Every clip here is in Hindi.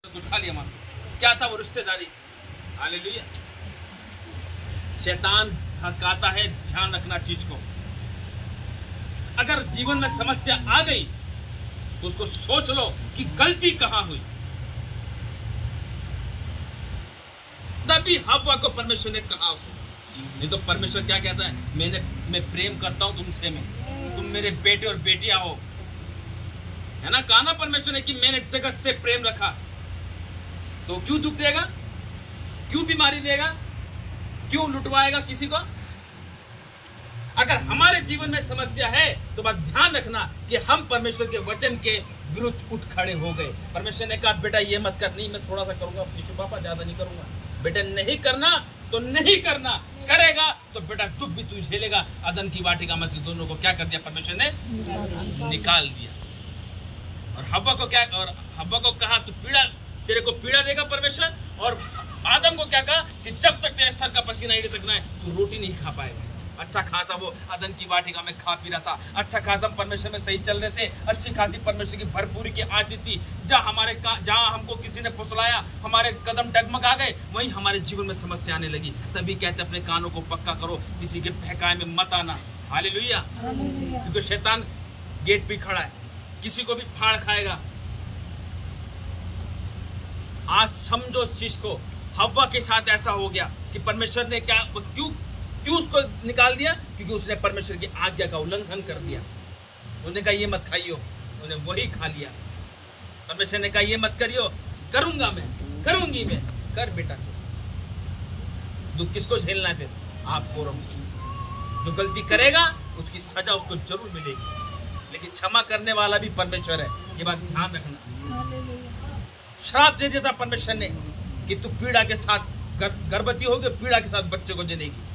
खुशहाली मान। क्या था वो रिश्तेदारी? हालेलुया। शैतान भटकाता है, ध्यान रखना चीज को। अगर जीवन में समस्या आ गई तो उसको सोच लो कि गलती कहां हुई। तभी हव्वा को परमेश्वर ने कहा उसे। नहीं तो परमेश्वर क्या कहता है, मैं प्रेम करता हूं तुमसे, में तुम मेरे बेटे और बेटियां हो, है ना। कहा ना परमेश्वर ने कि मैंने जगत से प्रेम रखा। तो क्यों दुख देगा, क्यों बीमारी देगा, क्यों लुटवाएगा किसी को? अगर हमारे जीवन में समस्या है तो बस ध्यान रखना कि हम परमेश्वर के वचन के विरुद्ध उठ खड़े हो गए। परमेश्वर ने कहा बेटा ये मत कर, नहीं मैं थोड़ा सा करूंगा, यीशु पापा ज्यादा नहीं करूंगा। बेटा नहीं करना तो नहीं करना, करेगा तो बेटा दुख भी तू झेलेगा। अदन की वाटिका में से दोनों को क्या कर दिया परमेश्वर ने? निकाल दिया। और हव्वा को क्या, और हव्वा को कहा तू पीड़ा, तेरे को पीड़ा देगा परमेश्वर। और आदम को क्या कहा कि जब तक तेरे सर का पसीना नहीं सकना है तू रोटी नहीं खा पाएगा। अच्छा खासा वो अदन की वाटिका में खा पी रहा था, अच्छा खासा परमेश्वर में सही चल रहे थे, अच्छी खासी परमेश्वर की भरपूरी की आशीष थी। जहाँ हमको किसी ने फुसलाया, हमारे कदम डगमगा गए, वहीं हमारे जीवन में समस्या आने लगी। तभी कहते अपने कानों को पक्का करो, किसी के बहकाए में मत आना। हालेलुया। क्योंकि शैतान गेट पे खड़ा है, किसी को भी फाड़ खाएगा। आज समझो इस चीज को। हव्वा के साथ ऐसा हो गया कि परमेश्वर ने क्यों उसको निकाल दिया? क्योंकि उसने परमेश्वर की आज्ञा का उल्लंघन कर दिया। उसने कहा ये मत खाइयो, उसने वही खा लिया। परमेश्वर ने कहा ये मत करियो, करूंगा मैं, करूंगी मैं। कर बेटा, दुख किसको झेलना है फिर? आपको। जो गलती करेगा उसकी सजा उसको जरूर मिलेगी, लेकिन क्षमा करने वाला भी परमेश्वर है, ये बात ध्यान रखना। श्राप दे देता परमेश्वर ने कि तू पीड़ा के साथ गर्भवती होगी, पीड़ा के साथ बच्चे को जनेगी।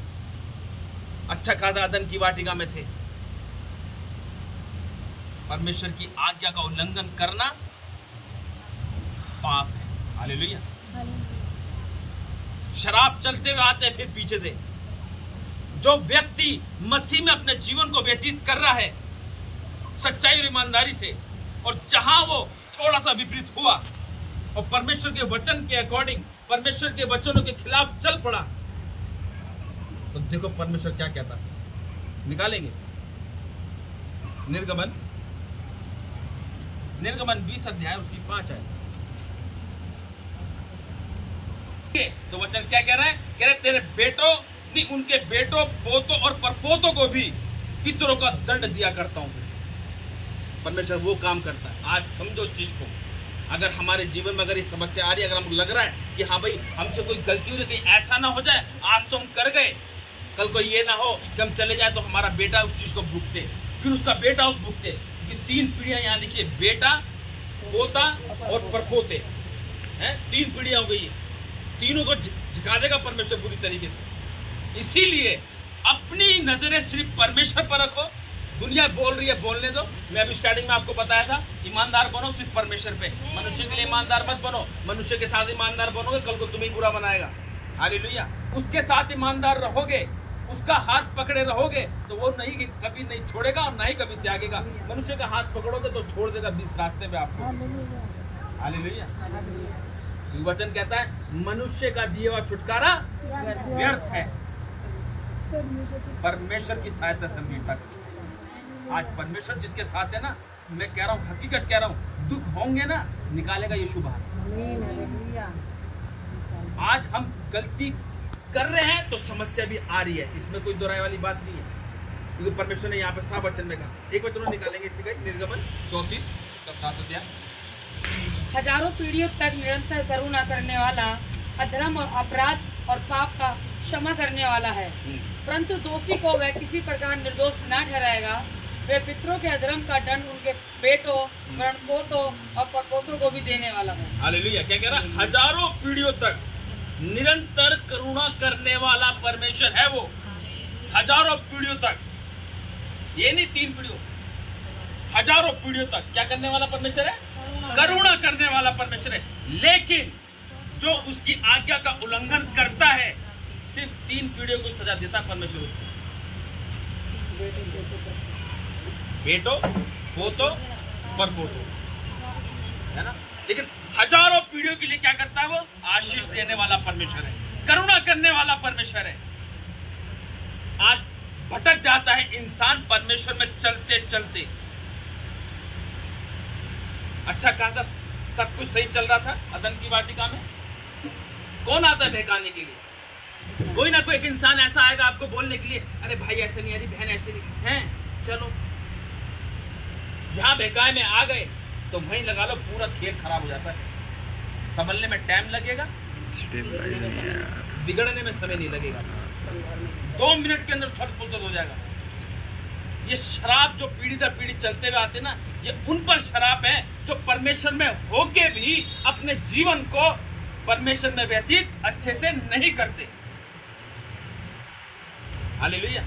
अच्छा खासा अदन की वाटिका में थे। परमेश्वर की आज्ञा का उल्लंघन करना पाप है। हालेलुया। शराब चलते हुए आते हैं फिर पीछे से। जो व्यक्ति मसीह में अपने जीवन को व्यतीत कर रहा है सच्चाई और ईमानदारी से, और जहां वो थोड़ा सा विपरीत हुआ और परमेश्वर के वचन के अकॉर्डिंग, परमेश्वर के वचनों के खिलाफ चल पड़ा, तो देखो परमेश्वर क्या कहता है। निकालेंगे निर्गमन 20 अध्याय उसकी 5 है। तो वचन क्या कह रहा है? कह रहे तेरे बेटों नहीं, उनके बेटों, पोतों और परपोतों को भी पितरों का दंड दिया करता हूं। परमेश्वर वो काम करता है। आज समझो चीज को। अगर हमारे जीवन में अगर ये समस्या आ रही है, अगर हमको लग रहा है कि हाँ भाई हमसे कोई गलती हो रही, ऐसा ना हो जाए आज तो हम कर गए, कल को ये ना हो कि हम चले जाए तो हमारा बेटा उस चीज को भुगते, फिर उसका बेटा उस भुगते। कि 3 पीढ़ियां यहाँ लिखिए, बेटा, पोता और परपोते हैं। 3 पीढ़ियां हो गई, तीनों को झुका देगा परमेश्वर पूरी तरीके से। इसीलिए अपनी नजरें सिर्फ परमेश्वर पर रखो। दुनिया बोल रही है, बोलने दो। मैं अभी स्टार्टिंग में आपको बताया था, ईमानदार बनो सिर्फ परमेश्वर पे, मनुष्य के लिए ईमानदार मत बनो। मनुष्य के साथ ईमानदार बनोगे, कल को तुम्हें बुरा बनाएगा। हालेलुया। उसके साथ ईमानदार रहोगे, उसका हाथ पकड़े रहोगे तो वो नहीं कभी नहीं छोड़ेगा और ना ही कभी त्यागेगा। मनुष्य का हाथ पकड़ोगे तो छोड़ देगा 20 रास्ते पे आपको। हालेलुया। वचन कहता है मनुष्य का दिया हुआ छुटकारा व्यर्थ है, परमेश्वर की सहायता से तक। आज परमेश्वर जिसके साथ है ना, मैं कह रहा हूँ, हकीकत कह रहा हूँ, दुख होंगे ना, निकालेगा यीशु बाहर। आज हम गलती कर रहे हैं तो समस्या भी आ रही है, इसमें कोई दोहराई वाली बात नहीं है, क्योंकि परमेश्वर ने यहाँ पे 7 वचन में कहा। एक वचन निकालेंगे इसी का, निर्गमन 34 का 7 अध्याय। हजारों पीढ़ियों तक निरंतर करुणा करने वाला, अधर्म और अपराध और पाप का क्षमा करने वाला है, परंतु दोषी को वह किसी प्रकार निर्दोष न ठहराएगा। वे पितरों के अधर्म का दंड उनके बेटों, पोतों और परपोतों को भी देने वाला है। हालेलुया। क्या कह रहा है? हजारों पीढ़ियों तक निरंतर करुणा करने वाला परमेश्वर है वो। हजारों पीढ़ियों तक, ये नहीं 3 पीढ़ियों, हजारों पीढ़ियों तक क्या करने वाला परमेश्वर है? करुणा करने वाला परमेश्वर है। लेकिन जो उसकी आज्ञा का उल्लंघन करता है, सिर्फ 3 पीढ़ियों को सजा देता परमेश्वर उसको। बेटो, पोतो, परपोतो, है ना। लेकिन हजारों पीढ़ियों के लिए करता है? वो आशीष देने वाला परमेश्वर है, करुणा करने वाला परमेश्वर है। आज भटक जाता है इंसान परमेश्वर में चलते चलते। अच्छा खासा सब कुछ सही चल रहा था अदन की वाटिका में, कौन आता है बहकाने के लिए? कोई ना कोई एक इंसान ऐसा आएगा आपको बोलने के लिए, अरे भाई ऐसे नहीं, अरे बहन ऐसे नहीं है। चलो जहां बहकाए में आ गए तो वहीं लगा लो, पूरा खेल खराब हो जाता है। संभलने में टाइम लगेगा, बिगड़ने में समय नहीं लगेगा। 2 मिनट के अंदर छट हो जाएगा। ये शराब जो पीढ़ी दर पीढ़ी चलते हुए आते ना, ये उन पर शराब है जो परमेश्वर में होके भी अपने जीवन को परमेश्वर में व्यतीत अच्छे से नहीं करते। हालेलुया।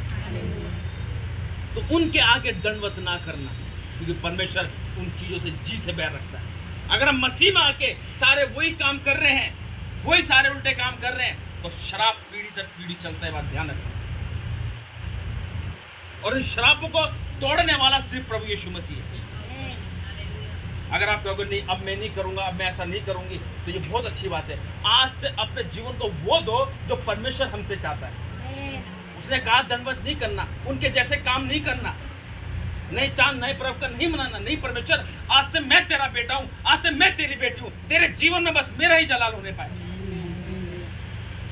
तो उनके आगे दंडवत ना करना, क्योंकि परमेश्वर उन चीजों से जी से बैर रखता है। अगर हम मसीह में आके सारे वही काम कर रहे हैं, वही सारे उल्टे काम कर रहे हैं, तो शराब पीढ़ी दर पीढ़ी चलता है, बात ध्यान रखना। और इन शराबों को तोड़ने वाला सिर्फ प्रभु यीशु मसीह है। अगर आप कहोगे नहीं अब मैं नहीं करूंगा, अब मैं ऐसा नहीं करूंगी, तो ये बहुत अच्छी बात है। आज से अपने जीवन को वो दो जो परमेश्वर हमसे चाहता है। उसने कहा दंडवत नहीं करना, उनके जैसे काम नहीं करना, नए चांद नए पर्व का नहीं मनाना। नहीं परमेश्वर, आज से मैं तेरा बेटा हूं, आज से मैं तेरी बेटी हूं। तेरे जीवन में बस मेरा ही जलाल होने पाए,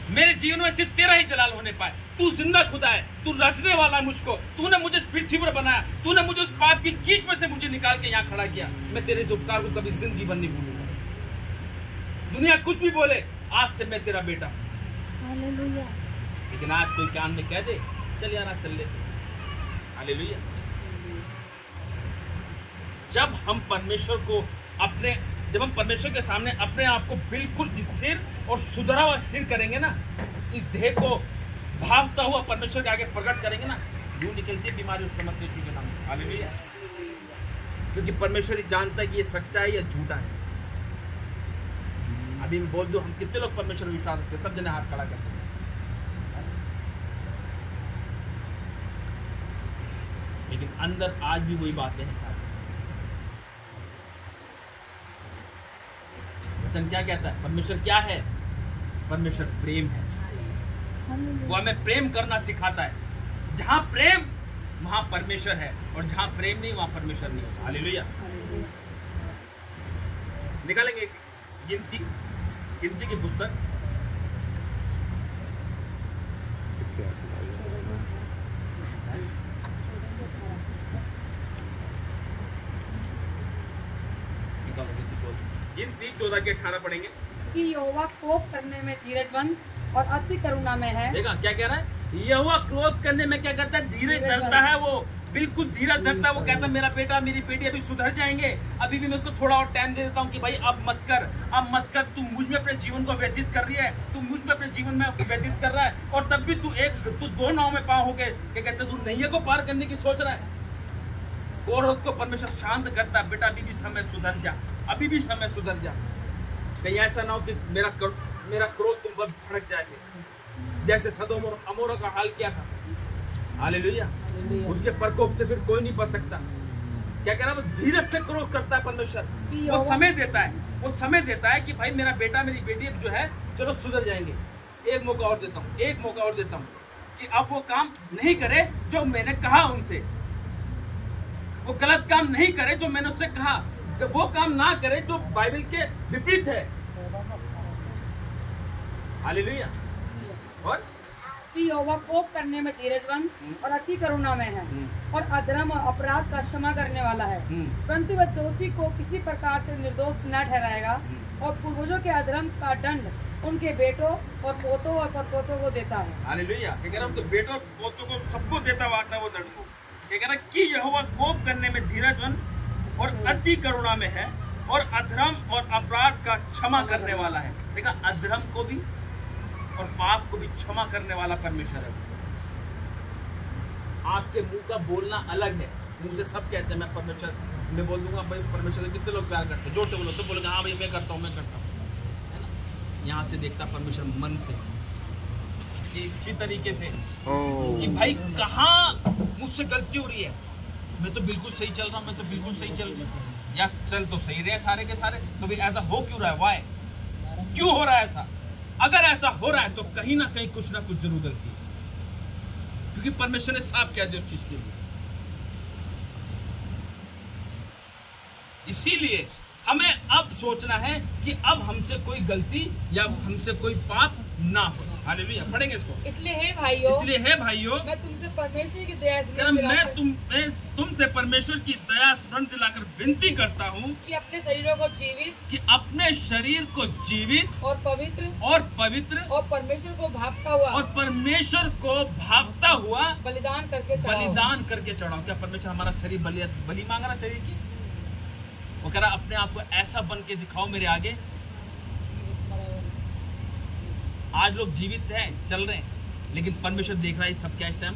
मेरे जीवन में सिर्फ तेरा ही जलाल होने पाए। तू जिंदा खुदा है, तू रचने वाला है मुझको। तूने मुझे पृथ्वी पर बनाया, तूने मुझे उस पाप की कीच में से मुझे निकाल के यहाँ खड़ा किया। मैं तेरे इस उपकार को कभी जिंदगी भर नहीं भूलूंगा। दुनिया कुछ भी बोले, आज से मैं तेरा बेटा हूं। लेकिन आज कोई कान में कह दे चल यार आज चल लेते। हालेलुया। जब हम परमेश्वर के सामने अपने आप को बिल्कुल स्थिर और सुधरा हुआ स्थिर करेंगे ना, इस देह को भावता हुआ परमेश्वर के आगे प्रकट करेंगे ना, यूं निकलती है बीमारी उस समस्या के नाम। हालेलुया। क्योंकि परमेश्वर ही जानता है कि ये सच्चा है या झूठा है। अभी मैं बोल दूं, हम कितने लोग परमेश्वर विश्वास रखते हैं? सब जने हाथ खड़ा करते हैं। लेकिन अंदर आज भी वही बातें हैं सारी। वचन क्या कहता है? परमेश्वर क्या है? परमेश्वर प्रेम है। वो हमें प्रेम करना सिखाता है। जहां प्रेम वहां परमेश्वर है, और जहां प्रेम नहीं वहां परमेश्वर नहीं है। हालेलुया। निकालेंगे गिनती की पुस्तक, गिनती 14 के 18 पढ़ेंगे कि यहोवा कोप करने में धीरजवंत और अति करुणा में है। देखा क्या कह रहा है? यहोवा क्रोध करने में क्या करता है? धीरज धरता है। वो बिल्कुल धीरज धरता है। वो कहता है मेरा बेटा मेरी बेटी अभी सुधर जाएंगे, अभी भी मैं उसको थोड़ा और टाइम दे देता हूँ कि भाई अब मत कर, तू मुझ में अपने जीवन को व्यतीत कर रही है, तू मुझ में अपने जीवन में व्यतीत कर रहा है, और तब भी तू 2 नाव में पार होके क्या कहते तू नैया को पार करने की सोच रहा है। और उसको परमेश्वर शांत करता है, बेटा अभी भी समय सुधर जा, अभी भी समय सुधर जा। कहीं ऐसा ना हो कि मेरा क्रोध तुम पर भड़क जाए, जैसे सदोम और अमोरा का हाल किया था। हालेलुया। उसके प्रकोप से फिर कोई नहीं बच सकता। क्या कह रहा है? वो धीरज से क्रोध करता है परमेश्वर। वो समय देता है कि भाई मेरा बेटा मेरी बेटी जो है चलो सुधर जाएंगे, एक मौका और देता हूँ कि अब वो काम नहीं करे जो मैंने कहा उनसे, वो गलत काम नहीं करे जो मैंने उससे कहा, तो वो काम ना करे जो बाइबल के विपरीत है। हालेलुया। और यहोवा कोप करने में धीरजवंत और अति करुणा में है, और अधर्म और अपराध का क्षमा करने वाला है, परंतु वह दोषी को किसी प्रकार से निर्दोष न ठहराएगा, और पूर्वजों के अधर्म का दंड उनके बेटों और पोतों और परपोतों को देता है। हालेलुया। क्या कह रहा है? उनके बेटों और पोतों को सबको देता हुआ आता है वो दंड को। क्या कह रहा है? कि यहोवा कोप करने में धीरजवंत और अति करुणा में है, और अधर्म और अपराध का क्षमा करने वाला है। देखा, अधर्म को भी और पाप को भी क्षमा करने वाला परमेश्वर है। आपके मुंह का बोलना अलग है। मुंह से सब कहते हैं मैं परमेश्वर, मैं बोल दूंगा भाई परमेश्वर से कितने लोग प्यार करते हैं, जोर से बोलो तो बोलेगा हाँ भाई मैं करता हूँ, है ना। यहाँ से देखता परमेश्वर मन से, अच्छी तरीके से कि भाई कहाँ मुझसे गलती हो रही है। मैं तो बिल्कुल सही चल रहा हूँ, मैं तो बिल्कुल सही चल रहा हूँ, या चल तो सही रहे सारे के सारे, तो भी ऐसा हो क्यों रहा है? वाई? क्यों हो रहा है ऐसा? अगर ऐसा हो रहा है तो कहीं ना कहीं कुछ ना कुछ जरूर गलती है, क्योंकि परमेश्वर ने साफ कह दिया उस चीज के लिए। इसीलिए हमें अब सोचना है कि अब हमसे कोई गलती या हमसे कोई पाप ना हो। हालेलुया, पढ़ेंगे इसको। इसलिए हे भाइयों मैं तुमसे परमेश्वर की दया तुमसे परमेश्वर की दया स्मरण दिलाकर विनती करता हूँ कि अपने शरीर को जीवित और पवित्र और परमेश्वर को भावता हुआ बलिदान करके चढ़ाओ। क्या परमेश्वर हमारा शरीर बलि मांग रहा शरीर की? वो कह रहा अपने आप को ऐसा बन के दिखाओ मेरे आगे। आज लोग जीवित हैं, चल रहे हैं, लेकिन परमेश्वर देख रहा है सब क्या इस टाइम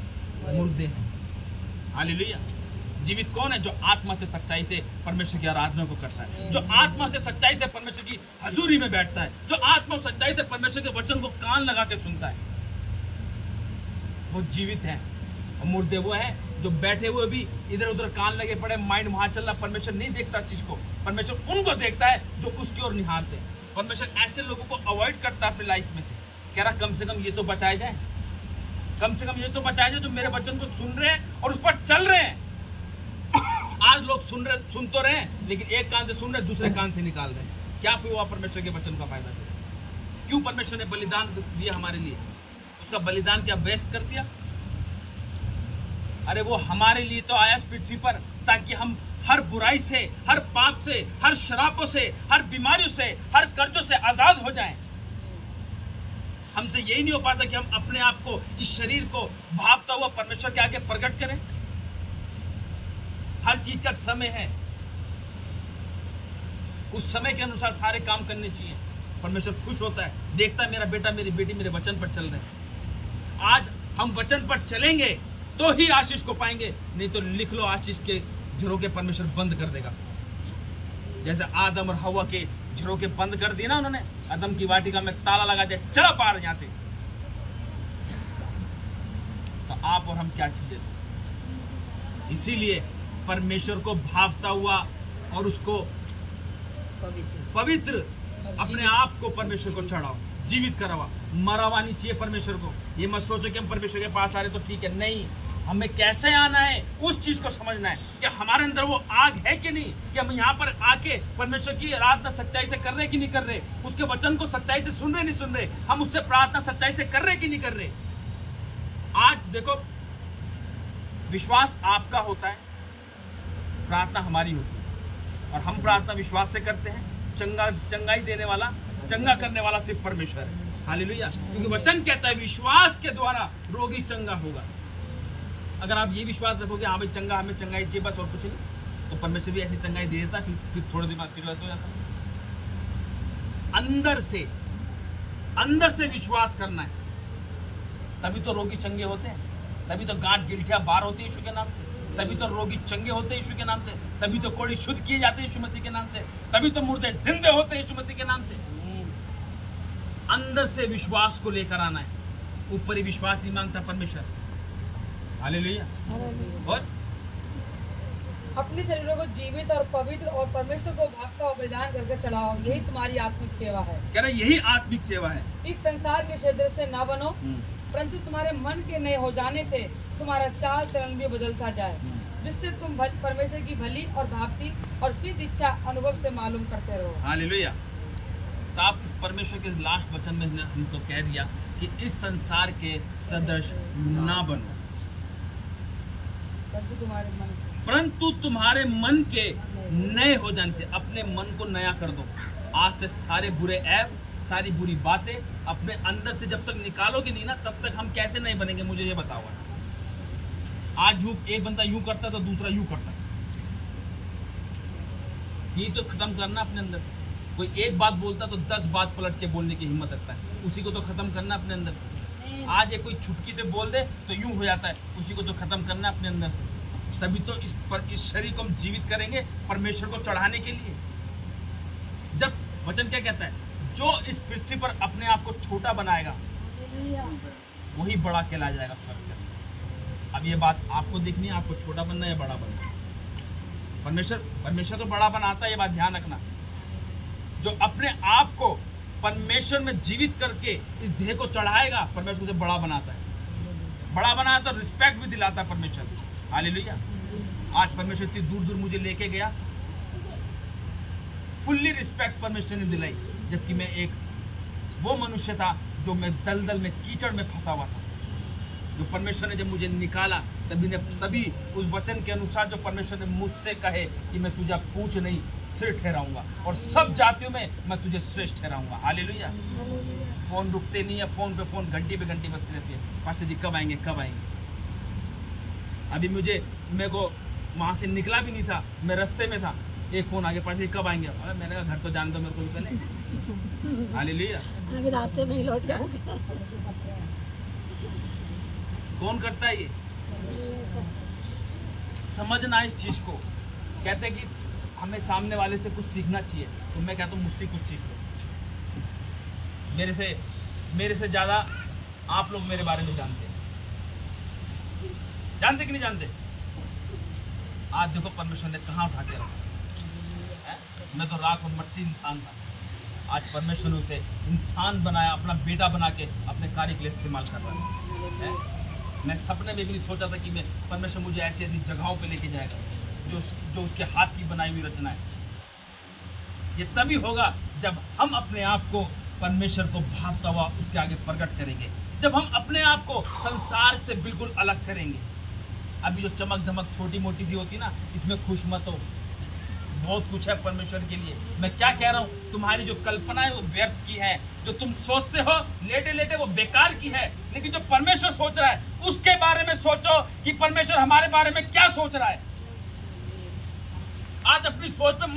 मुर्दे हैं। हालेलुया। जीवित कौन है? जो आत्मा से सच्चाई से परमेश्वर की आराधना को करता है, जो आत्मा से सच्चाई से परमेश्वर की हजूरी में बैठता है, जो आत्मा सच्चाई से परमेश्वर के वचन को कान लगा के सुनता है, वो जीवित है। और मुर्दे वो है जो बैठे हुए भी इधर उधर कान लगे पड़े, माइंड वहां चल रहा। परमेश्वर नहीं देखता चीज को, परमेश्वर उनको देखता है जो उसकी ओर निहारते हैं। परमेश्वर ऐसे लोगों को अवॉइड करता है अपनी लाइफ में से। कह रहा कम से कम ये तो बचाया जाए, कम से कम ये तो बचाया जाए जो मेरे वचन को सुन रहे हैं और उस पर चल रहे हैं। आज लोग सुन तो रहे हैं, लेकिन एक कान से सुन रहे दूसरे कान से निकाल रहे हैं। क्या फिर हुआ परमेश्वर के वचन का फायदा? क्यों परमेश्वर ने बलिदान दिया हमारे लिए? उसका बलिदान क्या वेस्ट कर दिया? अरे वो हमारे लिए तो आया इस पृथ्वी पर ताकि हम हर बुराई से, हर पाप से, हर शराबों से, हर बीमारियों से, हर कर्जों से आजाद हो जाएं। हमसे यही नहीं हो पाता कि हम अपने आप को, इस शरीर को भावता हुआ परमेश्वर के आगे प्रकट करें। हर चीज का समय है, उस समय के अनुसार सारे काम करने चाहिए। परमेश्वर खुश होता है, देखता है मेरा बेटा मेरी बेटी मेरे वचन पर चल रहे हैं। आज हम वचन पर चलेंगे तो ही आशीष को पाएंगे, नहीं तो लिख लो आशीष के झरोके परमेश्वर बंद कर देगा। जैसे आदम और हवा के झरोके बंद कर दिए ना उन्होंने, आदम की वाटिका में ताला लगा दिया, चला पार यहां से। तो आप और हम क्या चीजें? इसीलिए परमेश्वर को भावता हुआ और उसको पवित्र अपने आप को परमेश्वर को चढ़ाओ, जीवित करावा। मरा हुआ नहीं चाहिए परमेश्वर को। ये मत सोचो कि हम परमेश्वर के पास आ रहे तो ठीक है, नहीं। हमें कैसे आना है उस चीज को समझना है कि हमारे अंदर वो आग है कि नहीं, कि हम यहाँ पर आके परमेश्वर की आराधना सच्चाई से कर रहे कि नहीं कर रहे, उसके वचन को सच्चाई से सुन रहे नहीं सुन रहे, हम उससे प्रार्थना सच्चाई से कर रहे कि नहीं कर रहे। आज देखो, विश्वास आपका होता है, प्रार्थना हमारी होती है, और हम प्रार्थना विश्वास से करते हैं। चंगाई देने वाला, चंगा करने वाला सिर्फ परमेश्वर है। हालेलुया। क्योंकि वचन कहता है विश्वास के द्वारा रोगी चंगा होगा। अगर आप ये विश्वास रखोगे हाँ भाई चंगा, हमें चंगाई चाहिए बस और कुछ नहीं, तो परमेश्वर भी ऐसी चंगाई दे देता, फिर थोड़े दिन बाद फिर हो जाता। अंदर से विश्वास करना है, तभी तो रोगी चंगे होते हैं, तभी तो गांठ गिल्ठियां बार होती है यीशु के नाम से, तभी तो रोगी चंगे होते हैं यीशु के नाम से, तभी तो कोढ़ी शुद्ध किए जाते हैं यीशु मसीह के नाम से, तभी तो मुर्दे जिंदे होते हैं यीशु मसीह के नाम से। अंदर से विश्वास को लेकर आना है, ऊपरी विश्वास नहीं मांगता परमेश्वर। हालेलुया। और अपने शरीरों को जीवित और पवित्र और परमेश्वर को भावता हुआ बलिदान करके चढ़ाओ, यही तुम्हारी आत्मिक सेवा है। कह रहे यही आत्मिक सेवा है। इस संसार के क्षेत्र से न बनो, परंतु तुम्हारे मन के नए हो जाने से तुम्हारा चाल चलन भी बदलता जाए, जिससे तुम परमेश्वर की भली और भावती और सिद्ध इच्छा अनुभव से मालूम करते रहो। हालेलुया। साफ इस परमेश्वर के लास्ट वचन में हमको कह दिया कि इस संसार के सदृश ना बनो, परंतु तुम्हारे मन के नए हो जाने से, अपने मन को नया कर दो। आज से सारे बुरे ऐप, सारी बुरी बातें अपने अंदर से जब तक निकालोगे नहीं ना, तब तक हम कैसे नहीं बनेंगे? मुझे ये बताओ। आज एक बंदा यूं करता तो दूसरा यूं करता, ये तो खत्म करना अपने अंदर। कोई एक बात बोलता तो 10 बात पलट के बोलने की हिम्मत रखता है, उसी को तो खत्म करना अपने अंदर। आज एक कोई छुटकी से बोल दे तो यूं हो जाता है, उसी को तो खत्म करना अपने अंदर से। तभी तो इस शरीर को हम जीवित करेंगे परमेश्वर को चढ़ाने के लिए। जब वचन क्या कहता है, जो इस पृथ्वी पर अपने आप को छोटा बनाएगा वही बड़ा कहलाया जाएगा स्वर्ग में। अब ये बात आपको देखनी है, आपको छोटा बनना है या बड़ा बनना है। परमेश्वर तो बड़ा बनाता है, ये बात ध्यान रखना। जो अपने आप को परमेश्वर परमेश्वर में जीवित करके इस देह को चढ़ाएगा, परमेश्वर उसे बड़ा बनाता है। बड़ा बनाता है तो रिस्पेक्ट भी दिलाता है परमेश्वर। हालेलुया। आज परमेश्वर इतनी दूर दूर मुझे लेके गया, फुल्ली रिस्पेक्ट परमेश्वर ने दिलाई, जबकि मैं एक वो मनुष्य था जो मैं दलदल में, कीचड़ में फंसा हुआ था। जो परमेश्वर ने जब मुझे निकाला तभी उस वचन के अनुसार जो परमेश्वर ने मुझसे कहे कि मैं तुझे पूछ नहीं सिर ठहराऊंगा और सब जातियों में मैं तुझे श्रेष्ठ ठहराऊंगा। हालेलुया। फोन रुकते नहीं है, फोन पे फोन घंटी पे घंटी बजती रहती है, पास्टर जी कब आएंगे कब आएंगे। अभी मेरे को वहां से निकला भी नहीं था, मैं रास्ते में था, एक फोन आ गया, पास्टर जी कब आएंगे। अरे मैंने कहा घर तो जान दो मेरे को पहले। हालेलुया। अभी रास्ते में ही लौट गया। कौन करता है ये? समझना इस चीज को। कहते हैं कि हमें सामने वाले से कुछ सीखना चाहिए, तो मैं कहता हूँ मुझसे कुछ सीख लो। मेरे से ज्यादा आप लोग मेरे बारे में जानते कि नहीं जानते? आज देखो परमेश्वर ने कहाँ उठा के रखा। मैं तो राख और मट्टी इंसान था, आज परमेश्वर ने उसे इंसान बनाया, अपना बेटा बना के अपने कार्य के लिए इस्तेमाल कर रहा है। मैं सपने में भी नहीं सोचा था कि मैं परमेश्वर मुझे ऐसी ऐसी जगहों पे लेके जाएगा जो उसके हाथ की बनाई हुई रचना है। ये तभी होगा जब हम अपने आप को परमेश्वर को भावता हुआ उसके आगे प्रकट करेंगे, जब हम अपने आप को संसार से बिल्कुल अलग करेंगे। अभी जो चमक धमक छोटी मोटी सी होती ना, इसमें खुश मत हो, बहुत कुछ है परमेश्वर के लिए। मैं क्या कह रहा हूँ, तुम्हारी जो कल्पना है वो व्यर्थ की है, जो तुम सोचते हो लेटे लेटे वो बेकार की है, लेकिन जो परमेश्वर सोच रहा है उसके बारे में सोचो कि परमेश्वर हमारे बारे में क्या सोच रहा है। आज अपनी सोच पे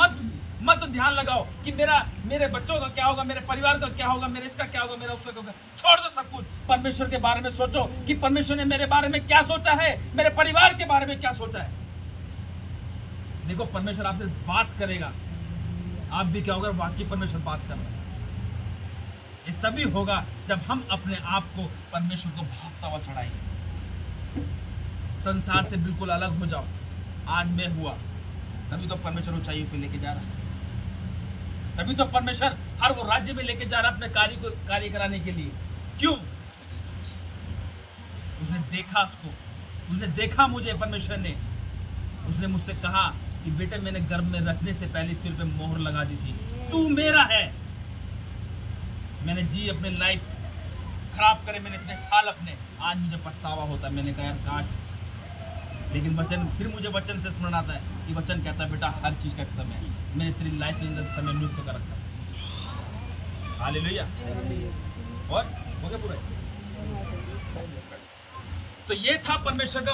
मत ध्यान लगाओ कि मेरे बच्चों का क्या होगा, मेरे परिवार का क्या होगा, मेरे इसका क्या होगा, मेरा उसका क्या होगा। छोड़ दो सब कुछ, परमेश्वर के बारे में सोचो कि परमेश्वर ने मेरे बारे में क्या सोचा है, मेरे परिवार के बारे में क्या सोचा है। देखो परमेश्वर आपसे बात करेगा, आप भी क्या होगा, वाकई परमेश्वर बात कर रहा है। ये तभी होगा जब हम अपने आप को परमेश्वर को भावता हुआ चढ़ाएंगे। संसार से बिल्कुल अलग हो जाओ। आज मैं हुआ, तभी तो परमेश्वर ऊंचाई पे लेके जा रहा है, तभी तो परमेश्वर हर वो राज्य में लेके जा रहा है अपने कार्य कराने के लिए। क्यों? उसने देखा उसको, उसने देखा मुझे, परमेश्वर ने, उसने मुझसे कहा कि बेटे मैंने गर्भ में रचने से पहले तेरे पे मोहर लगा दी थी, तू मेरा है। मैंने जी अपने लाइफ खराब करे, मैंने इतने साल अपने, आज मुझे पछतावा होता है। मैंने कहा यार काश, लेकिन वचन, फिर मुझे वचन से स्मरण आता है कि वचन कहता है बेटा हर चीज का एक समय है, मैंने तेरी लाइफ के अंदर समय नियुक्त कर रखा। हालेलुया। और हो गया पूरा। तो ये था परमेश्वर का